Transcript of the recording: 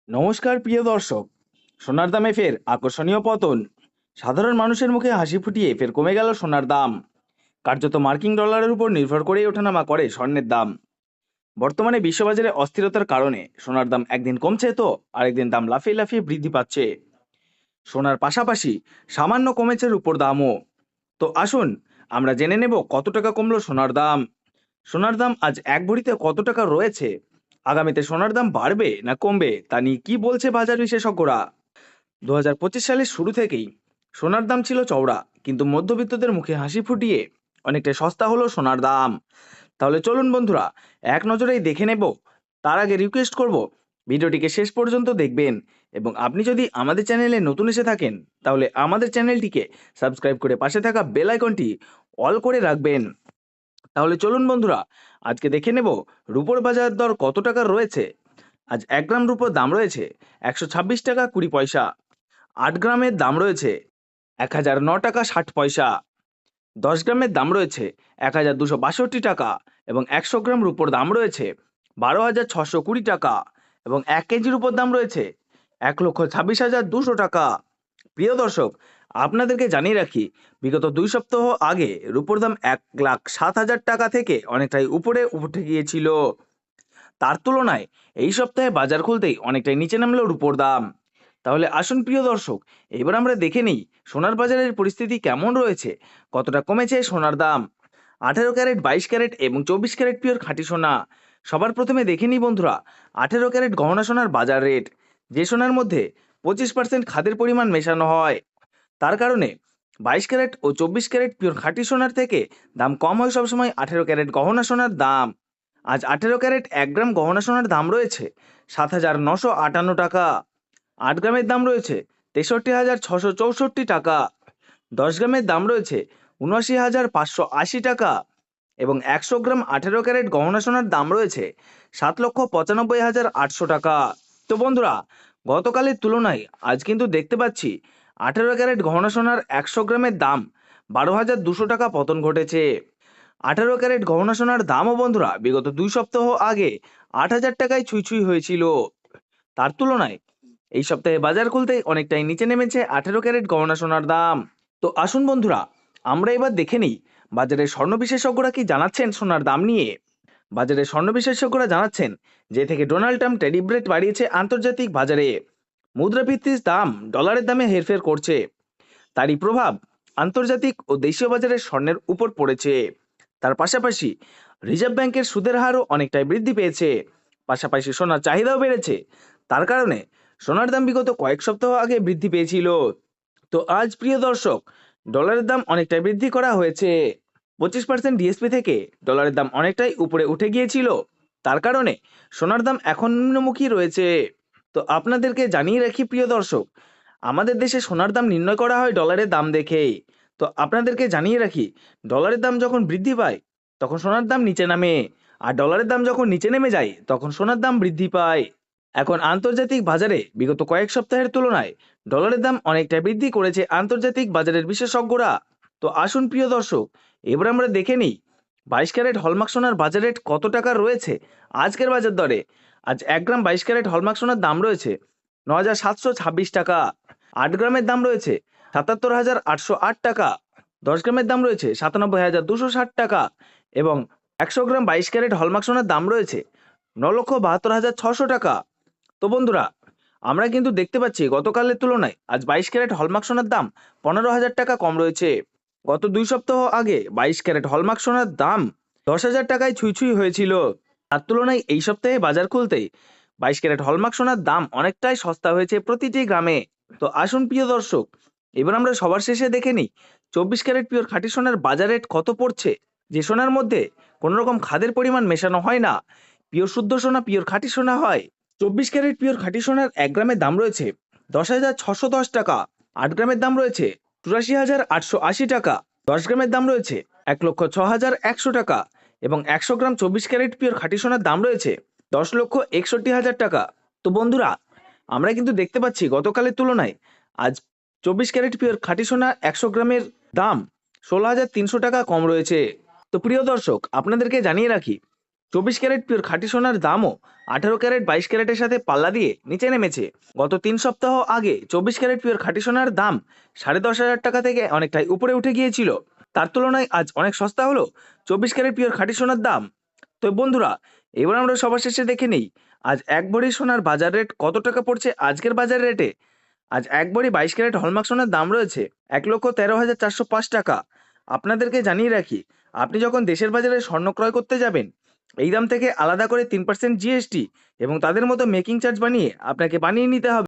নমস্কার প্রিয় দর্শক। সোনার দামে ফের আকর্ষণীয় পতন। সাধারণ মানুষের মুখে হাসি ফুটিয়ে ফের কমে গেল সোনার দাম। কার্যত মার্কিন ডলারের উপর নির্ভর করেই ওঠানামা করে স্বর্ণের দাম। বর্তমানে বিশ্ববাজারে অস্থিরতার কারণে সোনার দাম একদিন কমছে তো আরেকদিন দাম লাফিয়ে লাফিয়ে বৃদ্ধি পাচ্ছে। সোনার পাশাপাশি সামান্য কমেছে রূপোর দামও। তো আসুন আমরা জেনে নেব কত টাকা কমলো সোনার দাম। সোনার দাম আজ এক ভরিতে কত টাকা রয়েছে, আগামীতে সোনার দাম বাড়বে না কমবে তা নিয়ে কি বলছে বাজার বিশেষজ্ঞরা। 2025 সালের শুরু থেকেই সোনার দাম ছিল চওড়া, কিন্তু মধ্যবিত্তদের মুখে হাসি ফুটিয়ে অনেকটাই সস্তা হলো সোনার দাম। তাহলে চলুন বন্ধুরা, এক নজরেই দেখে নেব। তার আগে রিকোয়েস্ট করব, ভিডিওটিকে শেষ পর্যন্ত দেখবেন এবং আপনি যদি আমাদের চ্যানেলে নতুন এসে থাকেন তাহলে আমাদের চ্যানেলটিকে সাবস্ক্রাইব করে পাশে থাকা বেল আইকনটি অল করে রাখবেন। তাহলে চলুন বন্ধুরা, আজকে দেখে নেব রুপোর বাজার দর কত টাকা রয়েছে। আজ 1 গ্রাম রুপোর দাম রয়েছে 126 টাকা 20 পয়সা। 8 গ্রামের দাম রয়েছে 1009 টাকা 60 পয়সা। 10 গ্রামের দাম রয়েছে 1262 টাকা এবং 100 গ্রাম রুপোর দাম রয়েছে 12,620 টাকা এবং 1 কেজির উপর দাম রয়েছে 1,26,200 টাকা। প্রিয় দর্শক, আপনাদেরকে জানিয়ে রাখি, বিগত 2 সপ্তাহ আগে রুপোর দাম 1,07,000 টাকা থেকে অনেকটাই উপরে উঠে গিয়েছিল। তার তুলনায় এই সপ্তাহে বাজার খুলতেই অনেকটাই নিচে নামলো রুপোর দাম। তাহলে আসুন প্রিয় দর্শক, এবার আমরা দেখে নিই সোনার বাজারের পরিস্থিতি কেমন রয়েছে, কতটা কমেছে সোনার দাম। 18 ক্যারেট, 22 ক্যারেট এবং 24 ক্যারেট পিওর খাঁটি সোনা। সবার প্রথমে দেখে নিই বন্ধুরা 18 ক্যারেট গহনা সোনার বাজার রেট। যে সোনার মধ্যে 25% খাদের পরিমাণ মেশানো হয়, তার কারণে 22 ক্যারেট ও 24 ক্যারেট পিওর খাঁটি সোনার থেকে দাম কম হয় সবসময় 18 ক্যারেট গহনা সোনার দাম। আজ 18 ক্যারেট 1 গ্রাম গহনা সোনার দাম রয়েছে 7,958 টাকা। 8 গ্রামের দাম রয়েছে 63,664 টাকা। 10 গ্রামের দাম রয়েছে 79,580 টাকা এবং 100 গ্রাম 18 ক্যারেট গহনা সোনার দাম রয়েছে 7,95,800 টাকা। তো বন্ধুরা, গতকালের তুলনায় আজ কিন্তু দেখতে পাচ্ছি 18 ক্যারেট গহনা সোনার 100 গ্রামের দাম 12,200 টাকা পতন ঘটেছে। 18 ক্যারেট গহনা সোনার দামও বন্ধুরা বিগত 2 সপ্তাহ আগে 8,000 টাকায় ছুঁই ছুঁই হয়েছিল। তার তুলনায় এই সপ্তাহে বাজার খুলতেই অনেকটাই নিচে নেমেছে 18 ক্যারেট গহনা সোনার দাম। তো আসুন বন্ধুরা, আমরা এবার দেখে নিই বাজারের স্বর্ণ বিশেষজ্ঞরা কি জানাচ্ছেন সোনার দাম নিয়ে। বাজারের স্বর্ণ বিশেষজ্ঞরা জানাচ্ছেন, যে থেকে ডোনাল্ড ট্রাম্প ট্যারিফ রেট বাড়িয়েছে আন্তর্জাতিক বাজারে, মুদ্রাভিত্তিক দাম ডলারের দামে হেরফের করছে, তারই প্রভাব আন্তর্জাতিক ও দেশীয় বাজারের স্বর্ণের উপর পড়েছে। তার পাশাপাশি রিজার্ভ ব্যাংকের সুদের হারও অনেকটাই বৃদ্ধি পেয়েছে। পাশাপাশি সোনার চাহিদাও বেড়েছে। তার কারণে সোনার দাম বিগত কয়েক সপ্তাহ আগে বৃদ্ধি পেয়েছিল। তো আজ প্রিয় দর্শক, ডলারের দাম অনেকটাই বৃদ্ধি করা হয়েছে। 25% ডিএসপি থেকে ডলারের দাম অনেকটাই উপরে উঠে গিয়েছিল। তার কারণে সোনার দাম এখন নিম্নমুখী রয়েছে। তো আপনাদেরকে জানিয়ে রাখি প্রিয় দর্শক, আমাদের দেশে সোনার দাম নির্ণয় করা হয় ডলারের দাম দেখেই। তো আপনাদেরকে জানিয়ে রাখি, ডলারের দাম যখন বৃদ্ধি পায় তখন সোনার দাম নিচে নামে, আর ডলারের দাম যখন নিচে নেমে যায় তখন সোনার দাম বৃদ্ধি পায়। এখন আন্তর্জাতিক বাজারে বিগত কয়েক সপ্তাহের তুলনায় ডলারের দাম অনেকটা বৃদ্ধি করেছে আন্তর্জাতিক বাজারের বিশেষজ্ঞরা। তো আসুন প্রিয় দর্শক, এবার আমরা দেখে নিই 22 ক্যারেট হলমার্ক সোনার বাজার রেট কত টাকা রয়েছে আজকের বাজার দরে। আজ 1 গ্রাম 22 ক্যারেট হলমার্ক সোনার দাম রয়েছে 9,726 টাকা। 8 গ্রামের দাম রয়েছে 77,808 টাকা। 10 গ্রামের দাম রয়েছে 97,260 টাকা এবং 100 গ্রাম 22 ক্যারেট হলমার্ক সোনার দাম রয়েছে 9,72,600 টাকা। তো বন্ধুরা, আমরা কিন্তু দেখতে পাচ্ছি গতকালের তুলনায় আজ 22 ক্যারেট হলমার্ক সোনার দাম 15,000 টাকা কম রয়েছে। গত 2 সপ্তাহ আগে 22 ক্যারেট হলমার্ক সোনার দাম 10,000 টাকায় ছুঁই ছুঁই হয়েছিল। তার তুলনায় এই সপ্তাহে বাজার খুলতেই 22 ক্যারেট হলমার্ক সোনার দাম অনেকটাই সস্তা হয়েছে প্রতিটি গ্রামে। তো আসুন প্রিয় দর্শক, এবার আমরা সবার শেষে দেখে নিই 24 ক্যারেট পিওর খাঁটি সোনার বাজার রেট কত পড়ছে। যে সোনার মধ্যে কোনো রকম খাদের পরিমাণ মেশানো হয় না, পিওর শুদ্ধ সোনা, পিওর খাঁটি সোনা হয়। 24 ক্যারেট পিওর খাঁটি সোনার 1 গ্রামের দাম রয়েছে 10,610 টাকা। 8 গ্রামের দাম রয়েছে 84,880 টাকা। 10 গ্রামের দাম রয়েছে 1,06,100 টাকা এবং 100 গ্রাম 24 ক্যারেট পিওর খাঁটি সোনার দাম রয়েছে 10,61,000 টাকা। তো বন্ধুরা, আমরা কিন্তু দেখতে পাচ্ছি গতকালের তুলনায় আজ 24 ক্যারেট পিওর খাঁটি সোনা 100 গ্রামের দাম 16,300 টাকা কম রয়েছে। তো প্রিয় দর্শক, আপনাদেরকে জানিয়ে রাখি, 24 ক্যারেট পিওর খাঁটি সোনার দামও 18 ক্যারেট 22 ক্যারেটের সাথে পাল্লা দিয়ে নিচে নেমেছে। গত 3 সপ্তাহ আগে 24 ক্যারেট পিওর খাঁটি সোনার দাম 10,500 টাকা থেকে অনেকটাই উপরে উঠে গিয়েছিল। তার তুলনায় আজ অনেক সস্তা হলো 24 ক্যারেট পিওর খাঁটি সোনার দাম। তো বন্ধুরা, এবার আমরা সবার শেষে দেখে নেই আজ এক ভরি সোনার বাজার রেট কত টাকা পড়ছে আজকের বাজার রেটে। আজ এক ভরি 22 ক্যারেট হলমার্ক সোনার দাম রয়েছে 1,13,405 টাকা। আপনাদেরকে জানিয়ে রাখি, আপনি যখন দেশের বাজারে স্বর্ণ ক্রয় করতে যাবেন, এই দাম থেকে আলাদা করে 3% জিএসটি এবং তাদের মতো মেকিং চার্জ বানিয়ে আপনাকে বানিয়ে নিতে হবে।